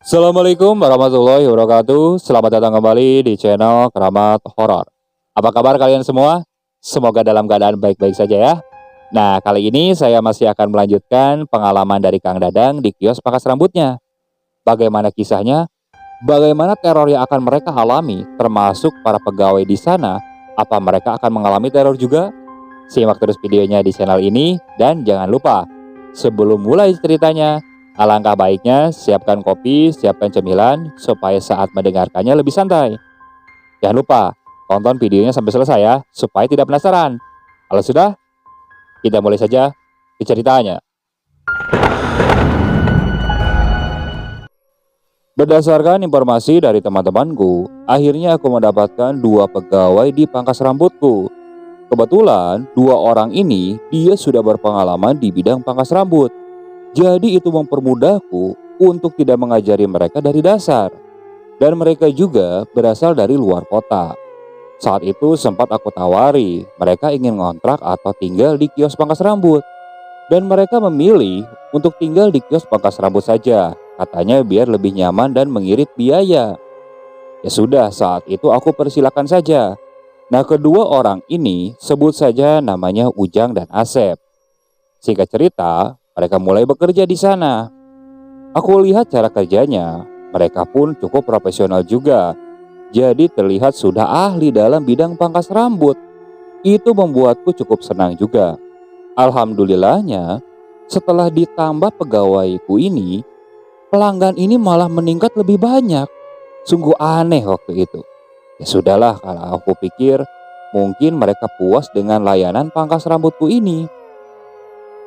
Assalamualaikum warahmatullahi wabarakatuh. Selamat datang kembali di channel Keramat Horor. Apa kabar kalian semua? Semoga dalam keadaan baik-baik saja ya. Nah, kali ini saya masih akan melanjutkan pengalaman dari Kang Dadang di kios pangkas rambutnya. Bagaimana kisahnya? Bagaimana teror yang akan mereka alami, termasuk para pegawai di sana? Apa mereka akan mengalami teror juga? Simak terus videonya di channel ini dan jangan lupa, sebelum mulai ceritanya, alangkah baiknya siapkan kopi, siapkan cemilan supaya saat mendengarkannya lebih santai. Jangan lupa tonton videonya sampai selesai ya, supaya tidak penasaran. Kalau sudah, kita mulai saja ke ceritanya. Berdasarkan informasi dari teman-temanku, akhirnya aku mendapatkan dua pegawai di pangkas rambutku. Kebetulan dua orang ini dia sudah berpengalaman di bidang pangkas rambut. Jadi itu mempermudahku untuk tidak mengajari mereka dari dasar. Dan mereka juga berasal dari luar kota. Saat itu sempat aku tawari mereka ingin ngontrak atau tinggal di kios pangkas rambut. Dan mereka memilih untuk tinggal di kios pangkas rambut saja. Katanya biar lebih nyaman dan mengirit biaya. Ya sudah, saat itu aku persilakan saja. Nah, kedua orang ini sebut saja namanya Ujang dan Asep. Singkat cerita, mereka mulai bekerja di sana. Aku lihat cara kerjanya, mereka pun cukup profesional juga. Jadi terlihat sudah ahli dalam bidang pangkas rambut. Itu membuatku cukup senang juga. Alhamdulillahnya, setelah ditambah pegawaiku ini, pelanggan ini malah meningkat lebih banyak. Sungguh aneh waktu itu. Ya sudahlah, kalau aku pikir mungkin mereka puas dengan layanan pangkas rambutku ini.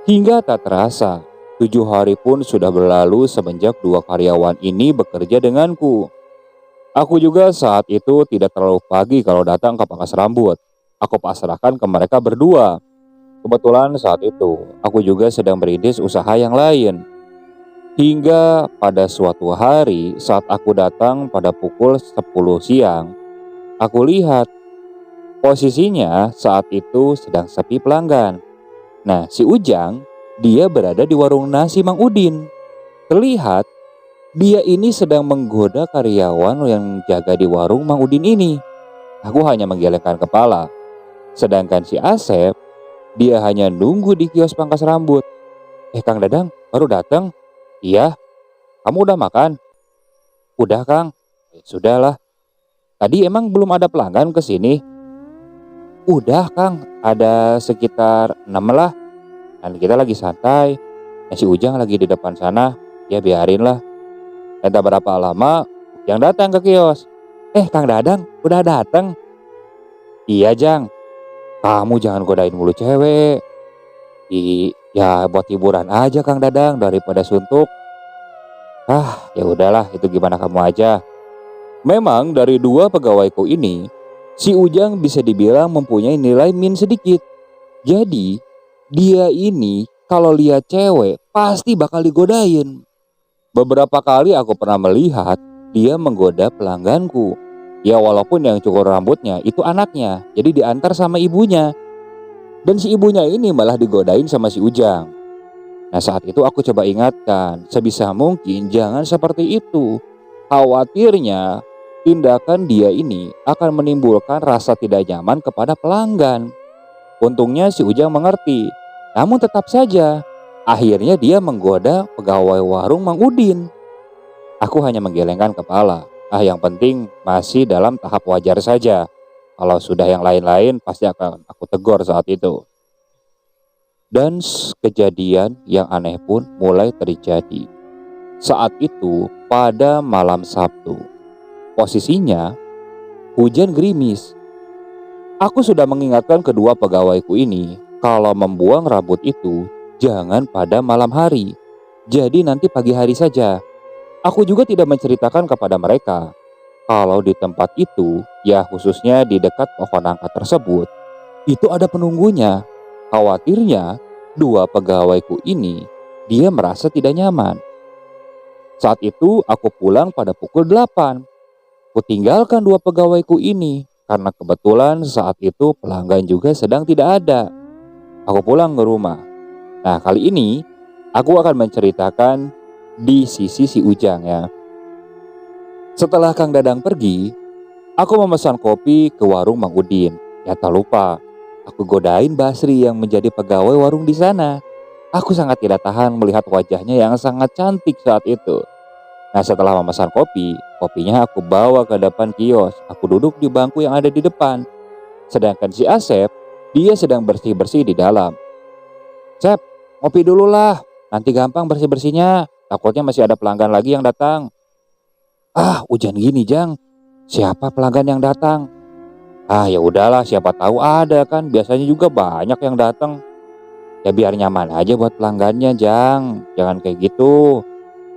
Hingga tak terasa, 7 hari pun sudah berlalu semenjak dua karyawan ini bekerja denganku. Aku juga saat itu tidak terlalu pagi kalau datang ke pangkas rambut. Aku pasrahkan ke mereka berdua. Kebetulan saat itu, aku juga sedang merintis usaha yang lain. Hingga pada suatu hari saat aku datang pada pukul 10 siang, aku lihat posisinya saat itu sedang sepi pelanggan. Nah, si Ujang, dia berada di warung nasi Mang Udin. Terlihat dia ini sedang menggoda karyawan yang jaga di warung Mang Udin ini. Aku hanya menggelengkan kepala. Sedangkan si Asep, dia hanya nunggu di kios pangkas rambut. Kang Dadang, baru datang? Iya, kamu udah makan? Udah Kang. Sudahlah, tadi emang belum ada pelanggan ke sini? Udah Kang, ada sekitar 6 lah. Dan kita lagi santai. Si Ujang lagi di depan sana. Ya biarin lah. Dan tak berapa lama yang datang ke kios. Kang Dadang udah datang. Iya Jang, kamu jangan godain mulu cewek. Ya buat hiburan aja Kang Dadang daripada suntuk. Ya udahlah, itu gimana kamu aja. Memang dari dua pegawaiku ini, si Ujang bisa dibilang mempunyai nilai min sedikit. Jadi dia ini kalau lihat cewek pasti bakal digodain. Beberapa kali aku pernah melihat dia menggoda pelangganku. Ya walaupun yang cukur rambutnya itu anaknya, jadi diantar sama ibunya. Dan si ibunya ini malah digodain sama si Ujang. Nah saat itu aku coba ingatkan, sebisa mungkin jangan seperti itu. Khawatirnya tindakan dia ini akan menimbulkan rasa tidak nyaman kepada pelanggan. Untungnya si Ujang mengerti, namun tetap saja akhirnya dia menggoda pegawai warung Mang Udin. Aku hanya menggelengkan kepala. Yang penting masih dalam tahap wajar saja. Kalau sudah yang lain-lain pasti akan aku tegur saat itu. Dan kejadian yang aneh pun mulai terjadi. Saat itu pada malam Sabtu. Posisinya hujan gerimis. Aku sudah mengingatkan kedua pegawaiku ini kalau membuang rambut itu jangan pada malam hari. Jadi nanti pagi hari saja. Aku juga tidak menceritakan kepada mereka kalau di tempat itu, ya khususnya di dekat pohon nangka tersebut, itu ada penunggunya. Khawatirnya dua pegawaiku ini dia merasa tidak nyaman. Saat itu aku pulang pada pukul 8. Kutinggalkan dua pegawaiku ini karena kebetulan saat itu pelanggan juga sedang tidak ada. Aku pulang ke rumah. Nah kali ini aku akan menceritakan di sisi si Ujang ya. Setelah Kang Dadang pergi, aku memesan kopi ke warung Mang Udin. Ya tak lupa, aku godain Basri yang menjadi pegawai warung di sana. Aku sangat tidak tahan melihat wajahnya yang sangat cantik saat itu. Nah, setelah memesan kopi, kopinya aku bawa ke depan kios. Aku duduk di bangku yang ada di depan. Sedangkan si Asep, dia sedang bersih-bersih di dalam. "Sep, ngopi dulu lah. Nanti gampang bersih-bersihnya. Takutnya masih ada pelanggan lagi yang datang." "Ah, hujan gini, Jang. Siapa pelanggan yang datang?" "Ah, ya udahlah, siapa tahu ada kan. Biasanya juga banyak yang datang." "Ya biar nyaman aja buat pelanggannya, Jang. Jangan kayak gitu."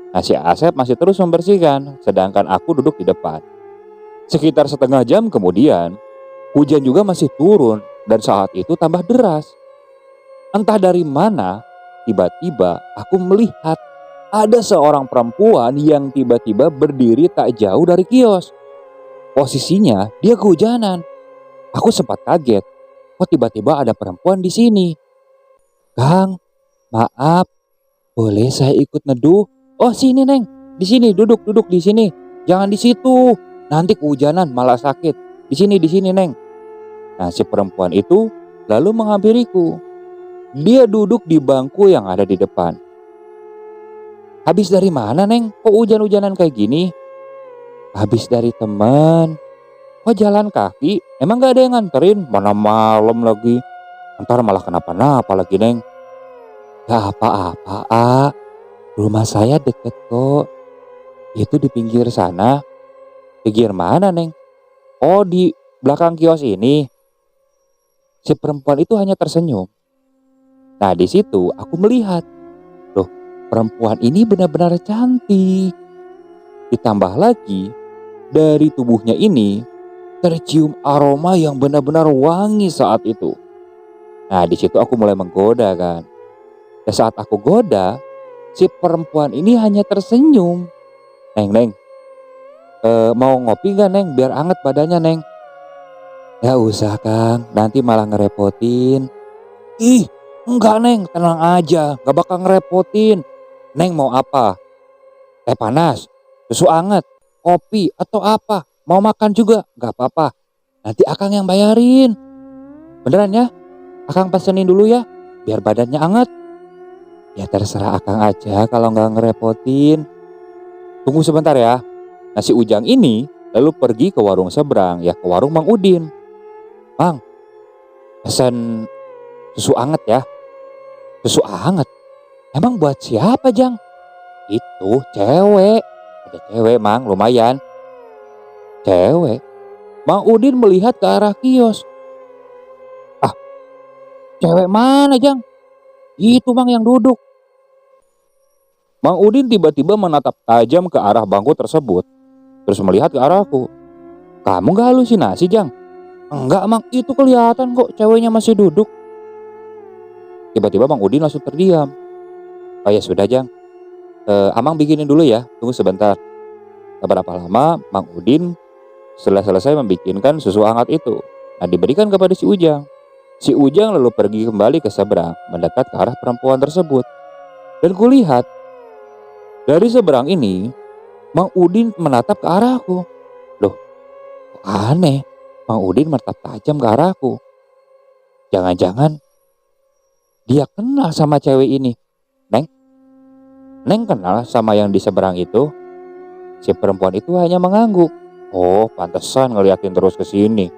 Nah, si Asep masih terus membersihkan, sedangkan aku duduk di depan. Sekitar setengah jam kemudian, hujan juga masih turun dan saat itu tambah deras. Entah dari mana, tiba-tiba aku melihat ada seorang perempuan yang tiba-tiba berdiri tak jauh dari kios. Posisinya dia kehujanan. Aku sempat kaget. Kok tiba-tiba ada perempuan di sini? "Kang, maaf, boleh saya ikut neduh?" "Oh, sini, Neng. Di sini, duduk di sini. Jangan di situ. Nanti kehujanan malah sakit. Di sini, Neng." Nah, si perempuan itu lalu menghampiriku. Dia duduk di bangku yang ada di depan. "Habis dari mana, Neng? Kok hujan-hujanan kayak gini?" "Habis dari teman." "Kok jalan kaki? Emang gak ada yang nganterin? Mana malam lagi. Ntar malah kenapa-napa lagi, Neng." "Gak apa-apa, A. Rumah saya deket kok. Itu di pinggir sana." "Pinggir mana, Neng?" "Oh, di belakang kios ini." Si perempuan itu hanya tersenyum. Nah, di situ aku melihat, loh, perempuan ini benar-benar cantik. Ditambah lagi, dari tubuhnya ini tercium aroma yang benar-benar wangi saat itu. Nah, di situ aku mulai menggoda kan. Dan saat aku goda, si perempuan ini hanya tersenyum. "Neng, mau ngopi gak, Neng? Biar anget badannya, Neng." "Ya usah, Kang, nanti malah ngerepotin." "Ih, enggak, Neng, tenang aja, gak bakal ngerepotin. Neng mau apa? Teh panas, susu anget, kopi, atau apa? Mau makan juga, gak apa-apa. Nanti Akang yang bayarin. Beneran ya? Akang pesenin dulu ya, biar badannya anget." "Ya terserah Akang aja kalau gak ngerepotin." "Tunggu sebentar ya." Nah, si Ujang ini lalu pergi ke warung seberang, ya ke warung Mang Udin. "Mang, pesen susu anget ya." "Susu anget? Emang buat siapa, Jang?" "Itu cewek. Ada cewek, Mang, lumayan." "Cewek?" Mang Udin melihat ke arah kios. "Ah, cewek mana, Jang?" "Itu, Mang, yang duduk." Mang Udin tiba-tiba menatap tajam ke arah bangku tersebut, terus melihat ke arahku. "Kamu gak halusinasi, Jang?" "Enggak, Mang, itu kelihatan kok ceweknya masih duduk." Tiba-tiba Mang Udin langsung terdiam. "Oh ya sudah, Jang. Amang bikinin dulu ya, tunggu sebentar." Tak berapa lama, Mang Udin setelah selesai membikinkan susu hangat itu. Nah, diberikan kepada si Ujang. Si Ujang lalu pergi kembali ke seberang, mendekat ke arah perempuan tersebut. Dan kulihat, dari seberang ini, Mang Udin menatap ke arahku. Loh, kok aneh? Mang Udin menatap tajam ke arahku. Jangan-jangan dia kenal sama cewek ini. "Neng, Neng kenal sama yang di seberang itu?" Si perempuan itu hanya mengangguk. "Oh, pantesan ngeliatin terus ke sini."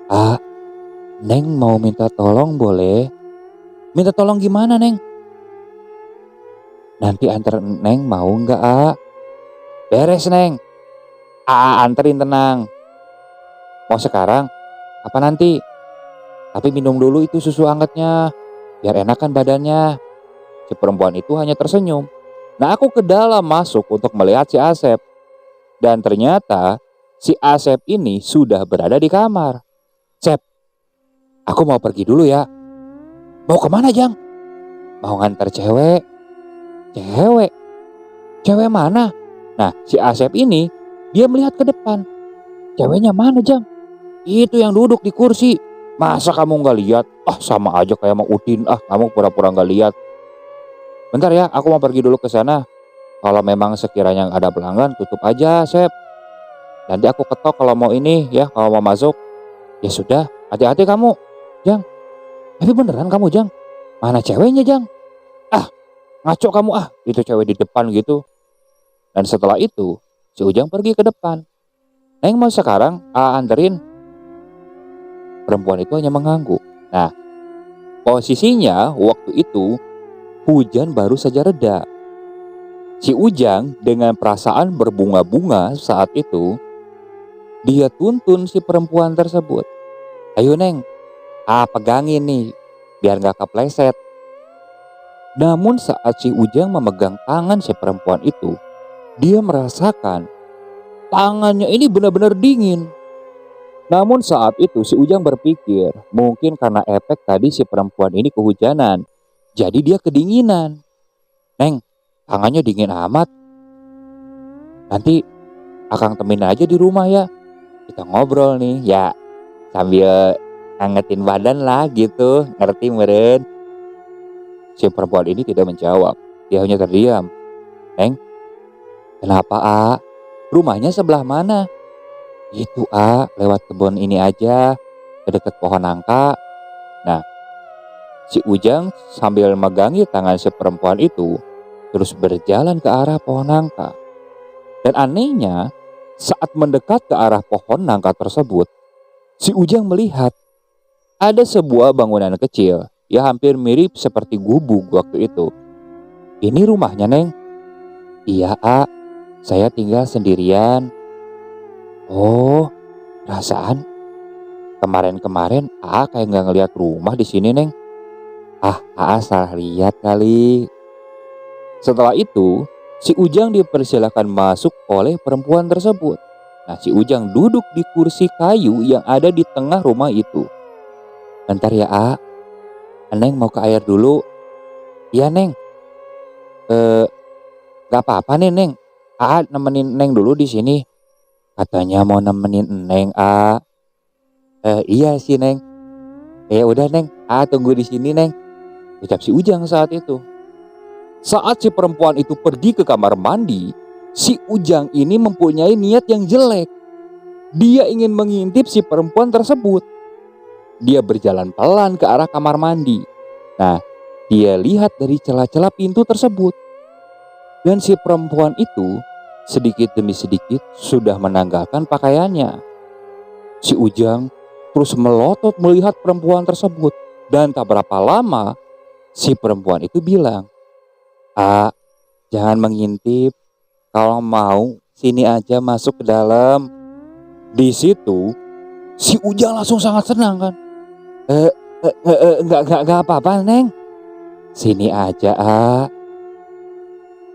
"Ah, Neng mau minta tolong boleh?" "Minta tolong gimana, Neng?" "Nanti antar Neng mau nggak, A?" "Beres, Neng. A anterin, tenang." "Mau sekarang? Apa nanti? Tapi minum dulu itu susu hangatnya, biar enakan badannya." Si perempuan itu hanya tersenyum. Nah, aku ke dalam masuk untuk melihat si Asep. Dan ternyata si Asep ini sudah berada di kamar. "Sep, aku mau pergi dulu ya." "Mau kemana, Jang?" "Mau nganter cewek." "Cewek? Cewek mana?" Nah, si Asep ini dia melihat ke depan. "Ceweknya mana, Jang?" "Itu yang duduk di kursi." "Masa kamu nggak lihat? Ah, sama aja kayak mau Udin. Ah, kamu pura-pura nggak lihat." "Bentar ya, aku mau pergi dulu ke sana." Kalau memang sekiranya nggak ada pelanggan, tutup aja, Sep. Nanti aku ketok kalau mau ini ya, kalau mau masuk. Ya sudah, hati-hati kamu, Jang. Tapi beneran kamu, Jang? Mana ceweknya, Jang? Ah, ngaco kamu ah. Itu cewek di depan gitu. Dan setelah itu, si Ujang pergi ke depan. Neng mau sekarang anterin. Perempuan itu hanya mengangguk. Nah, posisinya waktu itu hujan baru saja reda. Si Ujang dengan perasaan berbunga-bunga saat itu, dia tuntun si perempuan tersebut. Ayo Neng, pegangin nih, biar gak kepleset. Namun saat si Ujang memegang tangan si perempuan itu, dia merasakan tangannya ini benar-benar dingin. Namun saat itu si Ujang berpikir, mungkin karena efek tadi si perempuan ini kehujanan, jadi dia kedinginan. Neng, tangannya dingin amat. Nanti akang temenin aja di rumah ya. Kita ngobrol nih, ya sambil ngangetin badan lah gitu, ngerti meren? Si perempuan ini tidak menjawab, dia hanya terdiam. Neng, kenapa rumahnya sebelah mana? Itu lewat kebun ini aja, ke dekat pohon nangka. Nah, si Ujang sambil megangi tangan si perempuan itu, terus berjalan ke arah pohon nangka. Dan anehnya, saat mendekat ke arah pohon nangka tersebut, si Ujang melihat ada sebuah bangunan kecil yang hampir mirip seperti gubuk waktu itu. Ini rumahnya, Neng? Iya, saya tinggal sendirian. Oh, perasaan kemarin-kemarin kayak nggak ngeliat rumah di sini, Neng. Salah lihat kali. Setelah itu, si Ujang dipersilakan masuk oleh perempuan tersebut. Nah, si Ujang duduk di kursi kayu yang ada di tengah rumah itu. Bentar ya, Neng mau ke air dulu. Iya, Neng. Gak apa-apa nih, Neng. Nemenin Neng dulu di sini. Katanya mau nemenin Neng, iya sih, Neng. Ya udah, Neng. Tunggu di sini, Neng. Ucap si Ujang saat itu. Saat si perempuan itu pergi ke kamar mandi, si Ujang ini mempunyai niat yang jelek. Dia ingin mengintip si perempuan tersebut. Dia berjalan pelan ke arah kamar mandi. Nah, dia lihat dari celah-celah pintu tersebut. Dan si perempuan itu sedikit demi sedikit sudah menanggalkan pakaiannya. Si Ujang terus melotot melihat perempuan tersebut. Dan tak berapa lama, si perempuan itu bilang, jangan mengintip. Kalau mau, sini aja masuk ke dalam. Di situ, si Ujang langsung sangat senang kan. Enggak apa-apa, Neng. Sini aja,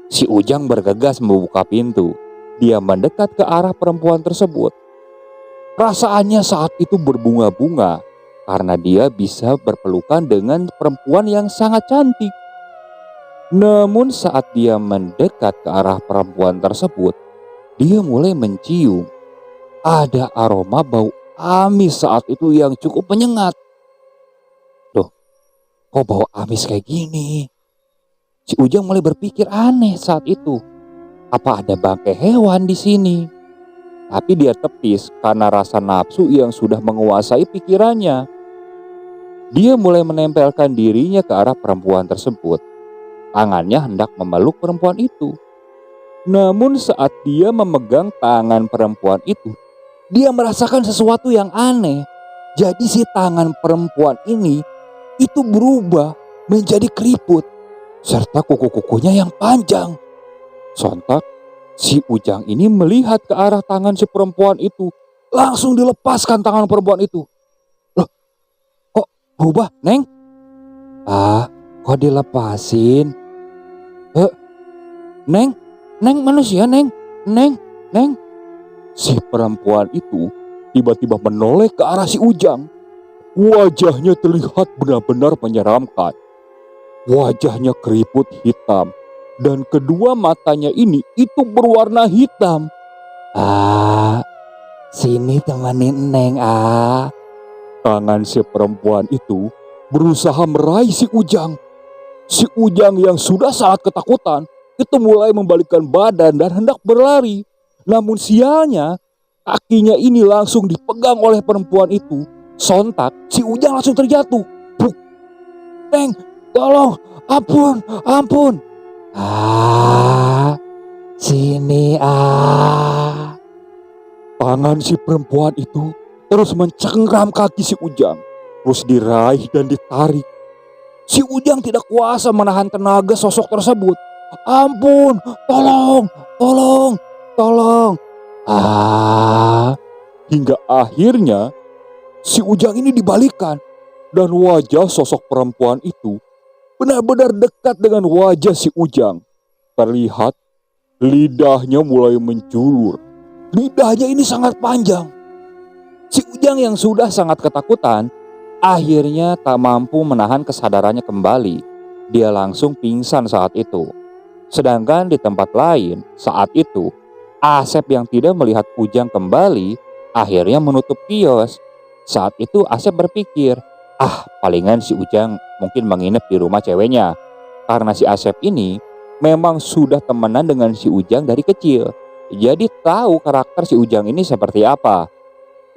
Si Ujang bergegas membuka pintu. Dia mendekat ke arah perempuan tersebut. Perasaannya saat itu berbunga-bunga karena dia bisa berpelukan dengan perempuan yang sangat cantik. Namun saat dia mendekat ke arah perempuan tersebut, dia mulai mencium. Ada aroma bau amis saat itu yang cukup menyengat. Loh, kok bau amis kayak gini? Si Ujang mulai berpikir aneh saat itu. Apa ada bangkai hewan di sini? Tapi dia tepis karena rasa nafsu yang sudah menguasai pikirannya. Dia mulai menempelkan dirinya ke arah perempuan tersebut. Tangannya hendak memeluk perempuan itu. Namun saat dia memegang tangan perempuan itu, dia merasakan sesuatu yang aneh. Jadi si tangan perempuan ini itu berubah menjadi keriput serta kuku-kukunya yang panjang. Sontak si Ujang ini melihat ke arah tangan si perempuan itu. Langsung dilepaskan tangan perempuan itu. Loh, kok berubah, Neng? Kok dilepasin? Neng manusia, Neng. Si perempuan itu tiba-tiba menoleh ke arah si Ujang. Wajahnya terlihat benar-benar menyeramkan. Wajahnya keriput hitam. Dan kedua matanya ini itu berwarna hitam. Sini temenin Neng, Tangan si perempuan itu berusaha meraih si Ujang. Si Ujang yang sudah sangat ketakutan itu mulai membalikkan badan dan hendak berlari. Namun sialnya, kakinya ini langsung dipegang oleh perempuan itu. Sontak, si Ujang langsung terjatuh. Buk, Neng, tolong, ampun, ampun. Ah, sini ah. Tangan si perempuan itu terus mencengkram kaki si Ujang. Terus diraih dan ditarik. Si Ujang tidak kuasa menahan tenaga sosok tersebut. Ampun, tolong, tolong, tolong. Ah, hingga akhirnya si Ujang ini dibalikan. Dan wajah sosok perempuan itu benar-benar dekat dengan wajah si Ujang. Terlihat lidahnya mulai menjulur. Lidahnya ini sangat panjang. Si Ujang yang sudah sangat ketakutan akhirnya tak mampu menahan kesadarannya kembali. Dia langsung pingsan saat itu. Sedangkan di tempat lain saat itu, Asep yang tidak melihat Ujang kembali akhirnya menutup kios. Saat itu Asep berpikir, palingan si Ujang mungkin menginap di rumah ceweknya. Karena si Asep ini memang sudah temenan dengan si Ujang dari kecil. Jadi tahu karakter si Ujang ini seperti apa.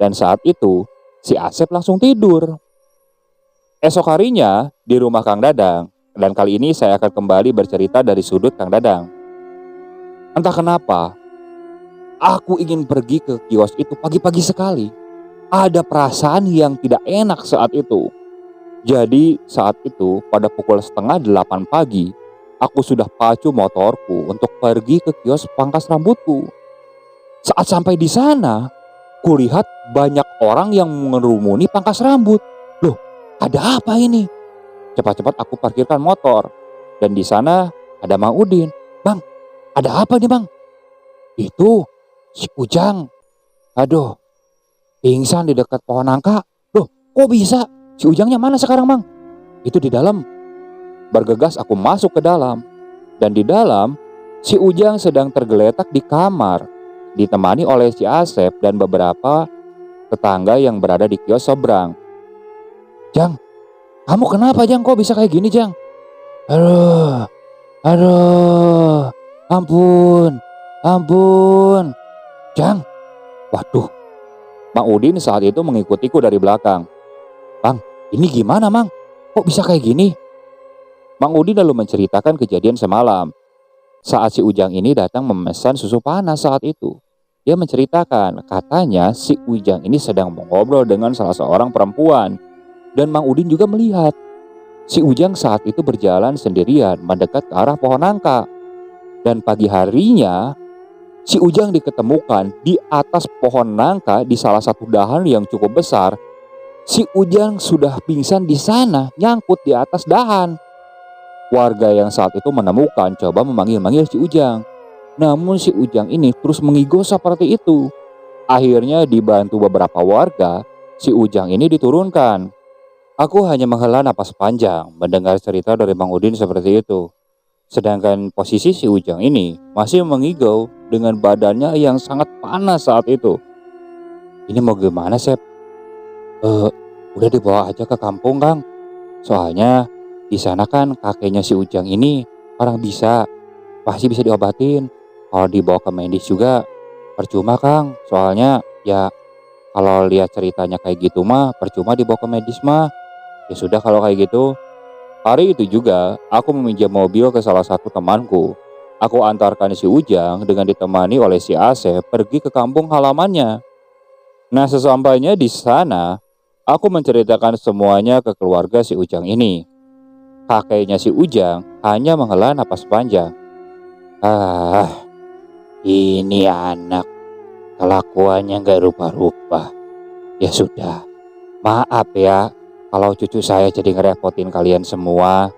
Dan saat itu si Asep langsung tidur. Esok harinya di rumah Kang Dadang, dan kali ini saya akan kembali bercerita dari sudut Kang Dadang. Entah kenapa, aku ingin pergi ke kios itu pagi-pagi sekali. Ada perasaan yang tidak enak saat itu. Jadi saat itu pada pukul 7:30 pagi, aku sudah pacu motorku untuk pergi ke kios pangkas rambutku. Saat sampai di sana, kulihat banyak orang yang mengerumuni pangkas rambut. Loh, ada apa ini? Cepat-cepat aku parkirkan motor. Dan di sana ada Mang Udin. Bang, ada apa nih bang? Itu si Ujang. Aduh, pingsan di dekat pohon nangka. Loh, kok bisa? Si Ujangnya mana sekarang bang? Itu di dalam. Bergegas aku masuk ke dalam. Dan di dalam, si Ujang sedang tergeletak di kamar. Ditemani oleh si Asep dan beberapa tetangga yang berada di kios seberang. Jang, kamu kenapa Jang? Kok bisa kayak gini Jang? Aduh, ampun, ampun. Jang, waduh. Mang Udin saat itu mengikutiku dari belakang. Bang, ini gimana Mang? Kok bisa kayak gini? Mang Udin lalu menceritakan kejadian semalam. Saat si Ujang ini datang memesan susu panas saat itu. Dia menceritakan, katanya si Ujang ini sedang mengobrol dengan salah seorang perempuan. Dan Mang Udin juga melihat si Ujang saat itu berjalan sendirian mendekat ke arah pohon nangka. Dan pagi harinya si Ujang diketemukan di atas pohon nangka di salah satu dahan yang cukup besar. Si Ujang sudah pingsan di sana, nyangkut di atas dahan. Warga yang saat itu menemukan coba memanggil-manggil si Ujang. Namun si Ujang ini terus mengigo seperti itu. Akhirnya dibantu beberapa warga, si Ujang ini diturunkan. Aku hanya menghela napas panjang mendengar cerita dari Mang Udin seperti itu. Sedangkan posisi si Ujang ini masih mengigau dengan badannya yang sangat panas saat itu. Ini mau gimana Sep? Udah dibawa aja ke kampung Kang. Soalnya di sana kan kakeknya si Ujang ini orang bisa, pasti bisa diobatin. Kalau dibawa ke medis juga percuma Kang. Soalnya ya kalau lihat ceritanya kayak gitu mah percuma dibawa ke medis mah. Ya sudah kalau kayak gitu. Hari itu juga aku meminjam mobil ke salah satu temanku. Aku antarkan si Ujang dengan ditemani oleh si Asep pergi ke kampung halamannya. Nah sesampainya di sana, aku menceritakan semuanya ke keluarga si Ujang ini. Kakeknya si Ujang hanya menghela napas panjang. Ini anak, kelakuannya gak rupa-rupa. Ya sudah, maaf ya kalau cucu saya jadi ngerepotin kalian semua.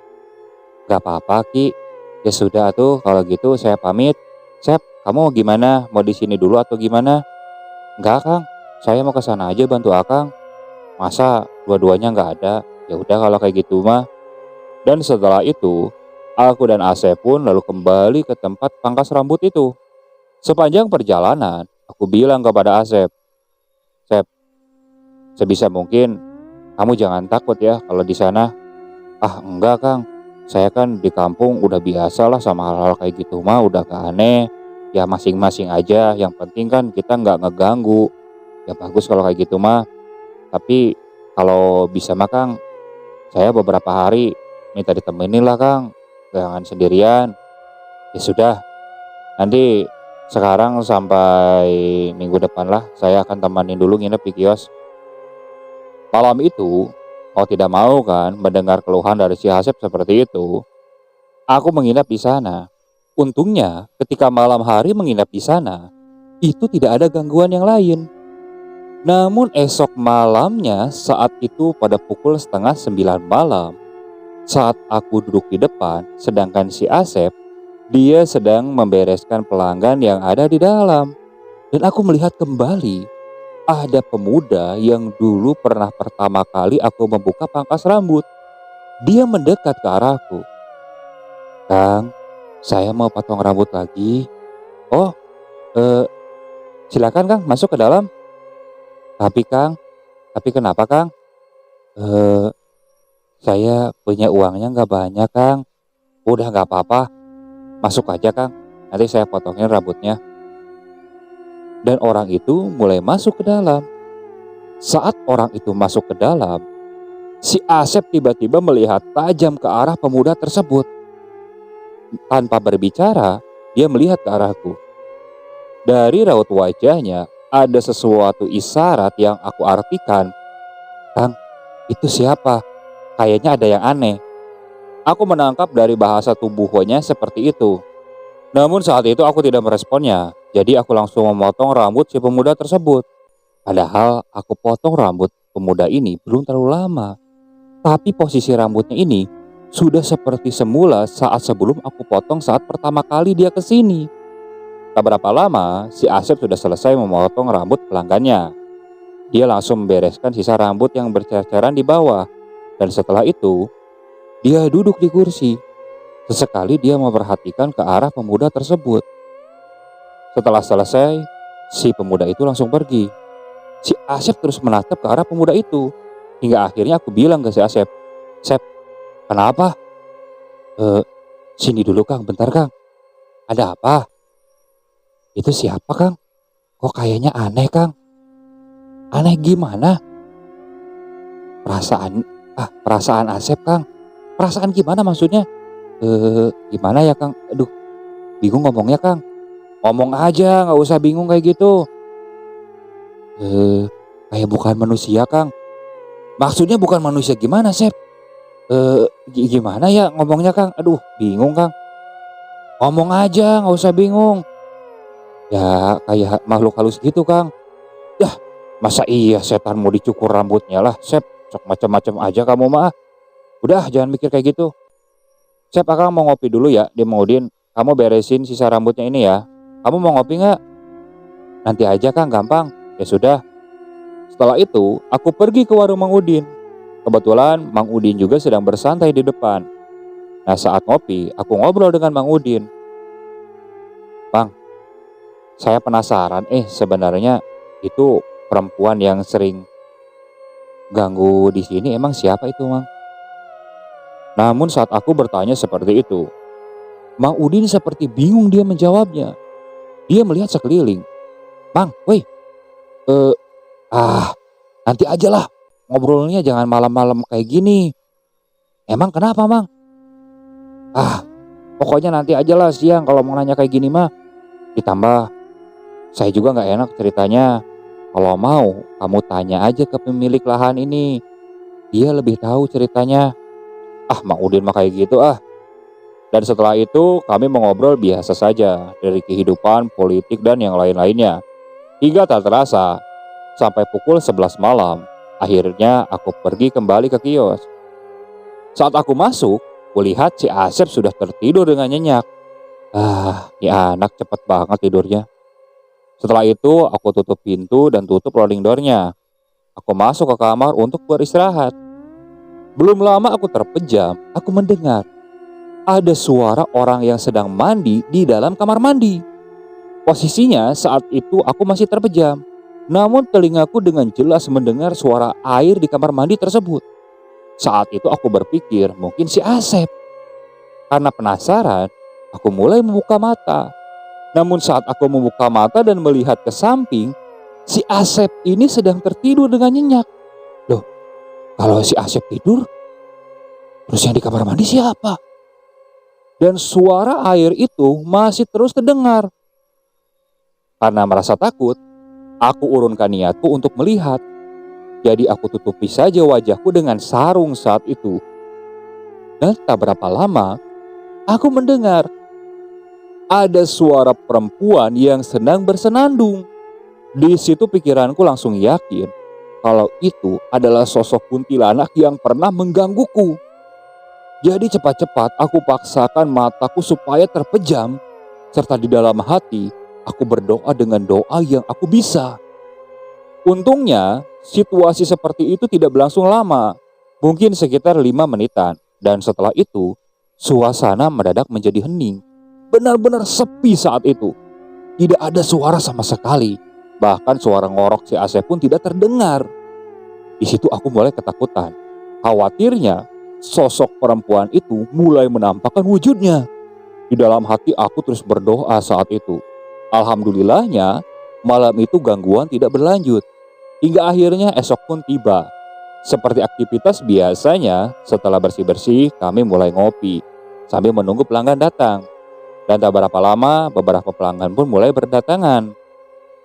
Gak apa-apa Ki. Ya sudah tuh kalau gitu saya pamit. Sep, kamu gimana? Mau di sini dulu atau gimana? Enggak Kang, saya mau ke sana aja bantu Akang. Masa dua-duanya nggak ada? Ya udah kalau kayak gitu mah. Dan setelah itu, aku dan Asep pun lalu kembali ke tempat pangkas rambut itu. Sepanjang perjalanan, aku bilang kepada Asep, Sep, sebisa mungkin kamu jangan takut ya kalau di sana. Enggak Kang, Saya kan di kampung udah biasa lah sama hal-hal kayak gitu mah, udah gak aneh. Ya masing-masing aja, yang penting kan kita nggak ngeganggu. Ya bagus kalau kayak gitu mah. Tapi kalau bisa mah Kang, saya beberapa hari minta ditemenin lah Kang. Jangan sendirian. Ya sudah, nanti sekarang sampai minggu depan lah saya akan temanin dulu nginep di kios. Malam itu, mau tidak mau kan mendengar keluhan dari si Hasep seperti itu, aku menginap di sana. Untungnya ketika malam hari menginap di sana, itu tidak ada gangguan yang lain. Namun esok malamnya saat itu pada pukul setengah 9 malam, saat aku duduk di depan, sedangkan si Asep, dia sedang membereskan pelanggan yang ada di dalam. Dan aku melihat kembali, ada pemuda yang dulu pernah pertama kali aku membuka pangkas rambut. Dia mendekat ke arahku. Kang, saya mau potong rambut lagi. Oh, eh, silakan Kang, masuk ke dalam. Tapi Kang, tapi kenapa Kang? Eh, saya punya uangnya nggak banyak Kang. Udah nggak apa-apa, masuk aja Kang. Nanti saya potongin rambutnya. Dan orang itu mulai masuk ke dalam. Saat orang itu masuk ke dalam, si Asep tiba-tiba melihat tajam ke arah pemuda tersebut. Tanpa berbicara, dia melihat ke arahku. Dari raut wajahnya, ada sesuatu isyarat yang aku artikan. Kang, itu siapa? Kayaknya ada yang aneh. Aku menangkap dari bahasa tubuhnya seperti itu. Namun saat itu aku tidak meresponnya. Jadi aku langsung memotong rambut si pemuda tersebut. Padahal aku potong rambut pemuda ini belum terlalu lama. Tapi posisi rambutnya ini sudah seperti semula saat sebelum aku potong saat pertama kali dia kesini. Tak berapa lama, si Asep sudah selesai memotong rambut pelanggannya. Dia langsung membereskan sisa rambut yang berceceran di bawah. Dan setelah itu, dia duduk di kursi. Sesekali dia memperhatikan ke arah pemuda tersebut. Setelah selesai, si pemuda itu langsung pergi. Si Asep terus menatap ke arah pemuda itu. Hingga akhirnya aku bilang ke si Asep, Sep, kenapa? Sini dulu Kang, bentar Kang. Ada apa? Itu siapa Kang? Kok kayaknya aneh Kang? Aneh gimana? Perasaan Asep Kang. Perasaan gimana maksudnya? Gimana ya Kang? Aduh, bingung ngomongnya Kang. Ngomong aja, nggak usah bingung kayak gitu. Kayak bukan manusia Kang. Maksudnya bukan manusia gimana Sep? Gimana ya ngomongnya Kang? Aduh, bingung Kang. Ngomong aja, nggak usah bingung. Ya kayak makhluk halus gitu Kang. Dah, masa iya setan mau dicukur rambutnya lah Sep? Sok macam-macam aja kamu mah. Udah jangan mikir kayak gitu. Sep, Akang mau ngopi dulu ya di Maudin. Kamu beresin sisa rambutnya ini ya. Kamu mau ngopi nggak? Nanti aja Kang, gampang. Ya sudah. Setelah itu, aku pergi ke warung Mang Udin. Kebetulan Mang Udin juga sedang bersantai di depan. Nah saat ngopi, aku ngobrol dengan Mang Udin. Bang, saya penasaran sebenarnya itu perempuan yang sering ganggu di sini emang siapa itu Mang? Namun saat aku bertanya seperti itu, Mang Udin seperti bingung dia menjawabnya. Dia melihat sekeliling. Mang, woi, eh, nanti aja lah. Ngobrolnya jangan malam-malam kayak gini. Emang kenapa Mang? Pokoknya nanti aja lah siang kalau mau nanya kayak gini mah. Ditambah, saya juga gak enak ceritanya. Kalau mau, kamu tanya aja ke pemilik lahan ini. Dia lebih tahu ceritanya. Mang Udin mah kayak gitu Dan setelah itu kami mengobrol biasa saja dari kehidupan, politik, dan yang lain-lainnya. Hingga tak terasa, sampai pukul 11 malam, akhirnya aku pergi kembali ke kios. Saat aku masuk, kulihat si Asep sudah tertidur dengan nyenyak. Ini anak cepet banget tidurnya. Setelah itu aku tutup pintu dan tutup rolling door-nya. Aku masuk ke kamar untuk beristirahat. Belum lama aku terpejam, aku mendengar ada suara orang yang sedang mandi di dalam kamar mandi. Posisinya saat itu aku masih terpejam. Namun telingaku dengan jelas mendengar suara air di kamar mandi tersebut. Saat itu aku berpikir mungkin si Asep. Karena penasaran, aku mulai membuka mata. Namun saat aku membuka mata dan melihat ke samping, si Asep ini sedang tertidur dengan nyenyak. Loh, kalau si Asep tidur, terus yang di kamar mandi siapa? Dan suara air itu masih terus terdengar. Karena merasa takut, aku urunkan niatku untuk melihat. Jadi aku tutupi saja wajahku dengan sarung saat itu. Dan tak berapa lama, aku mendengar ada suara perempuan yang sedang bersenandung. Di situ pikiranku langsung yakin kalau itu adalah sosok kuntilanak yang pernah menggangguku. Jadi cepat-cepat aku paksakan mataku supaya terpejam, serta di dalam hati aku berdoa dengan doa yang aku bisa. Untungnya situasi seperti itu tidak berlangsung lama, mungkin sekitar 5 menitan. Dan setelah itu suasana mendadak menjadi hening. Benar-benar sepi saat itu. Tidak ada suara sama sekali. Bahkan suara ngorok si Asep pun tidak terdengar. Di situ aku mulai ketakutan. Khawatirnya sosok perempuan itu mulai menampakkan wujudnya. Di dalam hati aku terus berdoa saat itu. Alhamdulillahnya malam itu gangguan tidak berlanjut. Hingga akhirnya esok pun tiba. Seperti aktivitas biasanya, setelah bersih-bersih kami mulai ngopi sambil menunggu pelanggan datang. Dan tak berapa lama beberapa pelanggan pun mulai berdatangan.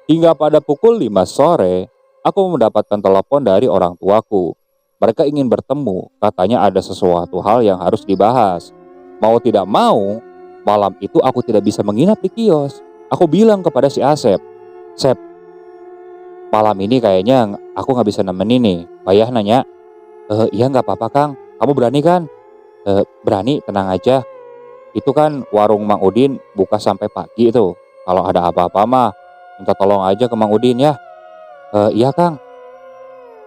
Hingga pada pukul 5 sore, aku mendapatkan telepon dari orang tuaku. Mereka ingin bertemu, katanya ada sesuatu hal yang harus dibahas. Mau tidak mau, malam itu aku tidak bisa menginap di kios. Aku bilang kepada si Asep, "Sep, malam ini kayaknya aku gak bisa nemenin nih." Bayah nanya, "Iya gak apa-apa Kang, kamu berani kan?" Berani, tenang aja. Itu kan warung Mang Udin buka sampai pagi itu. Kalau ada apa-apa mah minta tolong aja ke Mang Udin ya." Iya Kang."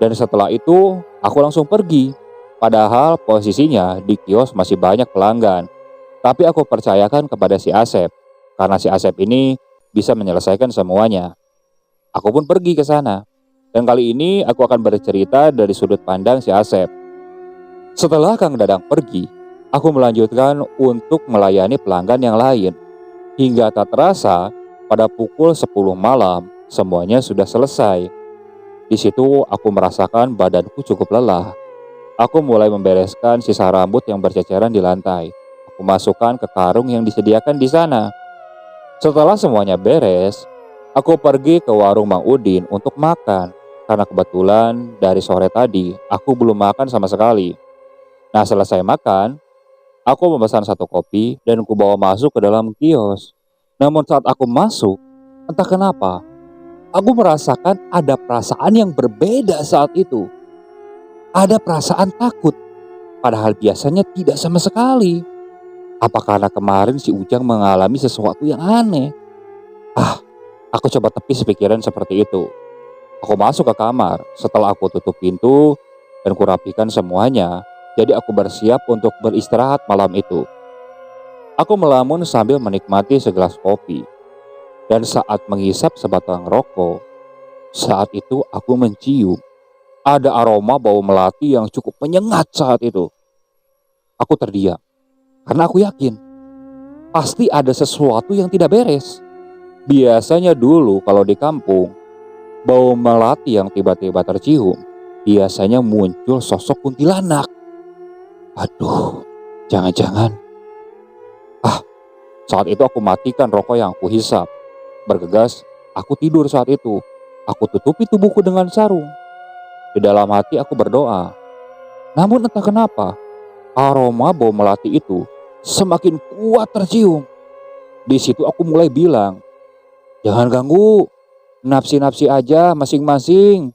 Dan setelah itu aku langsung pergi. Padahal posisinya di kios masih banyak pelanggan. Tapi aku percayakan kepada si Asep. Karena si Asep ini bisa menyelesaikan semuanya. Aku pun pergi ke sana. Dan kali ini aku akan bercerita dari sudut pandang si Asep. Setelah Kang Dadang pergi, aku melanjutkan untuk melayani pelanggan yang lain. Hingga tak terasa, pada pukul 10 malam, semuanya sudah selesai. Di situ aku merasakan badanku cukup lelah. Aku mulai membereskan sisa rambut yang berceceran di lantai. Aku masukkan ke karung yang disediakan di sana. Setelah semuanya beres, aku pergi ke warung Mang Udin untuk makan. Karena kebetulan dari sore tadi aku belum makan sama sekali. Nah, selesai makan, aku memesan satu kopi dan aku bawa masuk ke dalam kios. Namun saat aku masuk, entah kenapa, aku merasakan ada perasaan yang berbeda saat itu. Ada perasaan takut, padahal biasanya tidak sama sekali. Apa karena kemarin si Ujang mengalami sesuatu yang aneh? Aku coba tepis pikiran seperti itu. Aku masuk ke kamar, setelah aku tutup pintu dan kurapikan semuanya, jadi aku bersiap untuk beristirahat malam itu. Aku melamun sambil menikmati segelas kopi. Dan saat menghisap sebatang rokok, saat itu aku mencium ada aroma bau melati yang cukup menyengat saat itu. Aku terdiam, karena aku yakin pasti ada sesuatu yang tidak beres. Biasanya dulu kalau di kampung, bau melati yang tiba-tiba tercium, biasanya muncul sosok kuntilanak. Aduh, jangan-jangan. Saat itu aku matikan rokok yang aku hisap. Bergegas, aku tidur saat itu. Aku tutupi tubuhku dengan sarung. Di dalam hati aku berdoa. Namun entah kenapa, aroma bau melati itu semakin kuat tercium. Di situ aku mulai bilang, "Jangan ganggu, napsi-napsi aja masing-masing.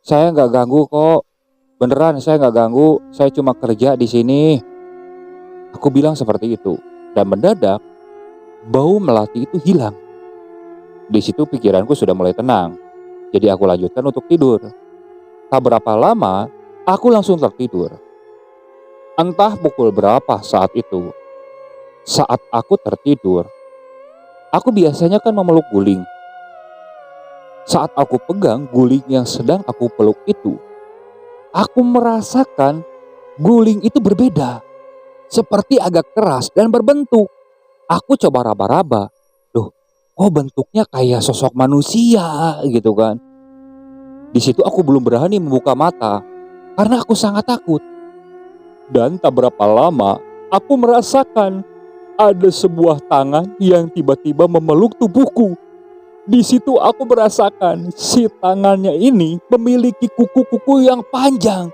Saya nggak ganggu kok. Beneran saya nggak ganggu. Saya cuma kerja di sini." Aku bilang seperti itu. Dan mendadak, bau melati itu hilang. Di situ pikiranku sudah mulai tenang. Jadi aku lanjutkan untuk tidur. Tak berapa lama, aku langsung tertidur. Entah pukul berapa saat itu. Saat aku tertidur, aku biasanya kan memeluk guling. Saat aku pegang guling yang sedang aku peluk itu, aku merasakan guling itu berbeda. seperti agak keras dan berbentuk. Aku coba raba-raba. Duh, kok bentuknya kayak sosok manusia gitu kan. Di situ aku belum berani membuka mata karena aku sangat takut. Dan tak berapa lama aku merasakan ada sebuah tangan yang tiba-tiba memeluk tubuhku. Di situ aku merasakan si tangannya ini memiliki kuku-kuku yang panjang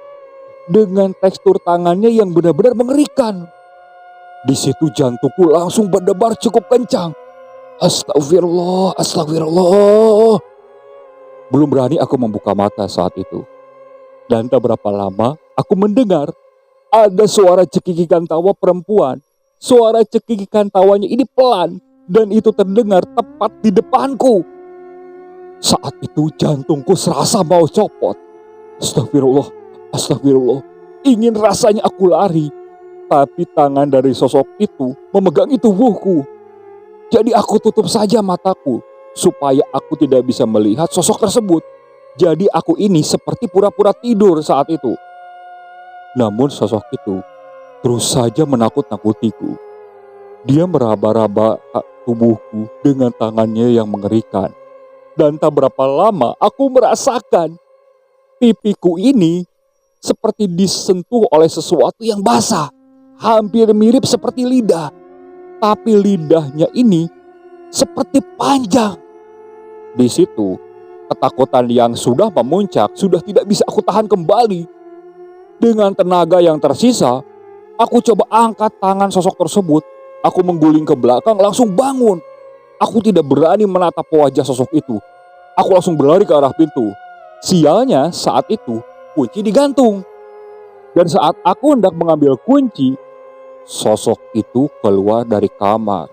dengan tekstur tangannya yang benar-benar mengerikan. Di situ jantungku langsung berdebar cukup kencang. Astagfirullah, astagfirullah. Belum berani aku membuka mata saat itu. Dan tak berapa lama aku mendengar ada suara cekikikan tawa perempuan. Suara cekikikan tawanya ini pelan dan itu terdengar tepat di depanku. Saat itu jantungku serasa mau copot. Astagfirullah, astagfirullah. Ingin rasanya aku lari, tapi tangan dari sosok itu memegangi tubuhku. Jadi aku tutup saja mataku supaya aku tidak bisa melihat sosok tersebut. Jadi aku ini seperti pura-pura tidur saat itu. Namun sosok itu terus saja menakut-nakutiku. Dia meraba-raba tubuhku dengan tangannya yang mengerikan. Dan tak berapa lama aku merasakan pipiku ini seperti disentuh oleh sesuatu yang basah. Hampir mirip seperti lidah. Tapi lidahnya ini seperti panjang. Di situ ketakutan yang sudah memuncak sudah tidak bisa aku tahan kembali. Dengan tenaga yang tersisa, aku coba angkat tangan sosok tersebut. Aku mengguling ke belakang langsung bangun. Aku tidak berani menatap wajah sosok itu. Aku langsung berlari ke arah pintu. Sialnya saat itu kunci digantung. Dan saat aku hendak mengambil kunci, sosok itu keluar dari kamar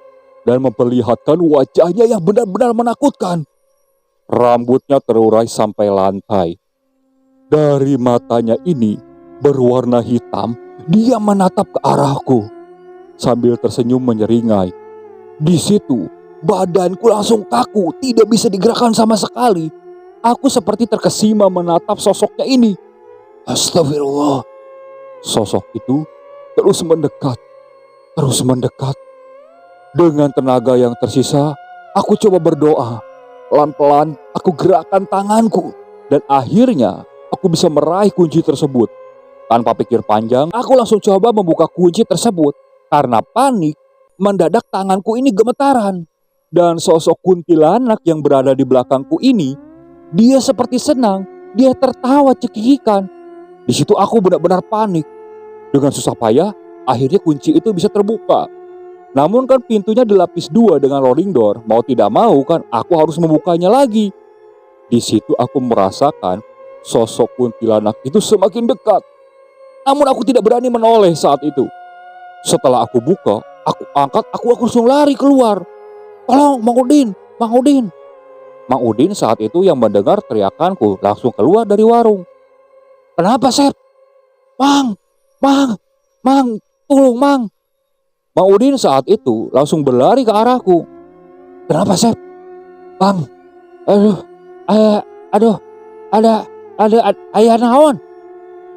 dan memperlihatkan wajahnya yang benar-benar menakutkan. Rambutnya terurai sampai lantai. Dari matanya ini berwarna hitam, dia menatap ke arahku sambil tersenyum menyeringai. Di situ badanku langsung kaku, tidak bisa digerakkan sama sekali. Aku seperti terkesima menatap sosoknya ini. Astagfirullah. Sosok itu terus mendekat, terus mendekat. Dengan tenaga yang tersisa, aku coba berdoa. Pelan-pelan aku gerakkan tanganku dan akhirnya aku bisa meraih kunci tersebut. Tanpa pikir panjang, aku langsung coba membuka kunci tersebut. Karena panik, mendadak tanganku ini gemetaran. Dan sosok kuntilanak yang berada di belakangku ini, dia seperti senang, dia tertawa cekikikan. Di situ aku benar-benar panik. Dengan susah payah, akhirnya kunci itu bisa terbuka. Namun kan pintunya dilapis dua dengan rolling door, mau tidak mau kan aku harus membukanya lagi. Di situ aku merasakan sosok kuntilanak itu semakin dekat. Namun aku tidak berani menoleh saat itu. Setelah aku buka, aku angkat, aku langsung lari keluar. Tolong, Mang Udin, Mang Udin. Mang Udin saat itu yang mendengar teriakanku langsung keluar dari warung. Kenapa, Sep? Mang, Mang, Mang, tolong, Mang. Mang Udin saat itu langsung berlari ke arahku. Kenapa, Sep? Bang, aduh, aduh, ada ayah naon?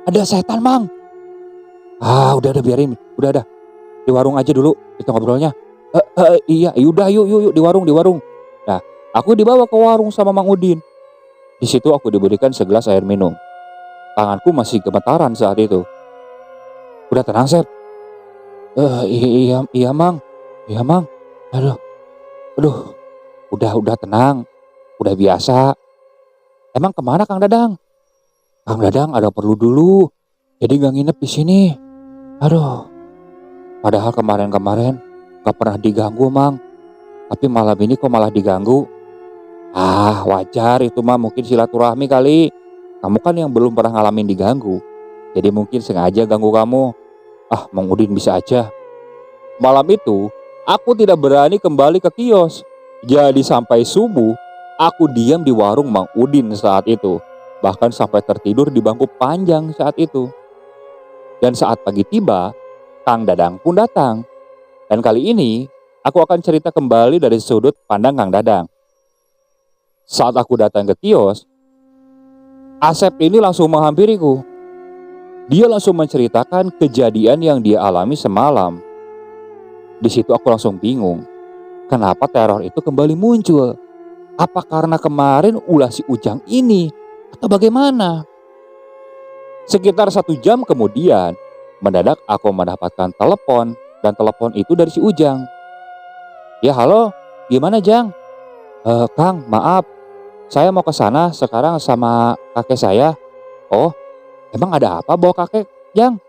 Ada setan, Mang. Udah biarin, udah ada. Di warung aja dulu kita ngobrolnya. Iya, yaudah yuk di warung. Nah, aku dibawa ke warung sama Mang Udin. Di situ aku diberikan segelas air minum. Tanganku masih gemetaran saat itu. Udah tenang, Sep? Iya, Mang. Iya, Mang. Aduh. Udah tenang. Udah biasa. Emang kemana Kang Dadang? Kang Dadang ada perlu dulu. Jadi gak nginep di sini. Aduh. Padahal kemarin gak pernah diganggu, Mang. Tapi malam ini kok malah diganggu? Wajar itu mah, mungkin silaturahmi kali. Kamu kan yang belum pernah ngalamin diganggu. Jadi mungkin sengaja ganggu kamu. Mang Udin bisa aja. Malam itu, aku tidak berani kembali ke kios. Jadi sampai subuh, aku diam di warung Mang Udin saat itu. Bahkan sampai tertidur di bangku panjang saat itu. Dan saat pagi tiba, Kang Dadang pun datang. Dan kali ini, aku akan cerita kembali dari sudut pandang Kang Dadang. Saat aku datang ke kios, Asep ini langsung menghampiriku. Dia langsung menceritakan kejadian yang dia alami semalam. Di situ aku langsung bingung, kenapa teror itu kembali muncul? Apa karena kemarin ulah si Ujang ini? Atau bagaimana? Sekitar 1 jam kemudian, mendadak aku mendapatkan telepon, dan telepon itu dari si Ujang. Ya halo, gimana Jang? Kang, maaf, saya mau ke sana sekarang sama kakek saya. Oh, emang ada apa bawa kakek, Jang?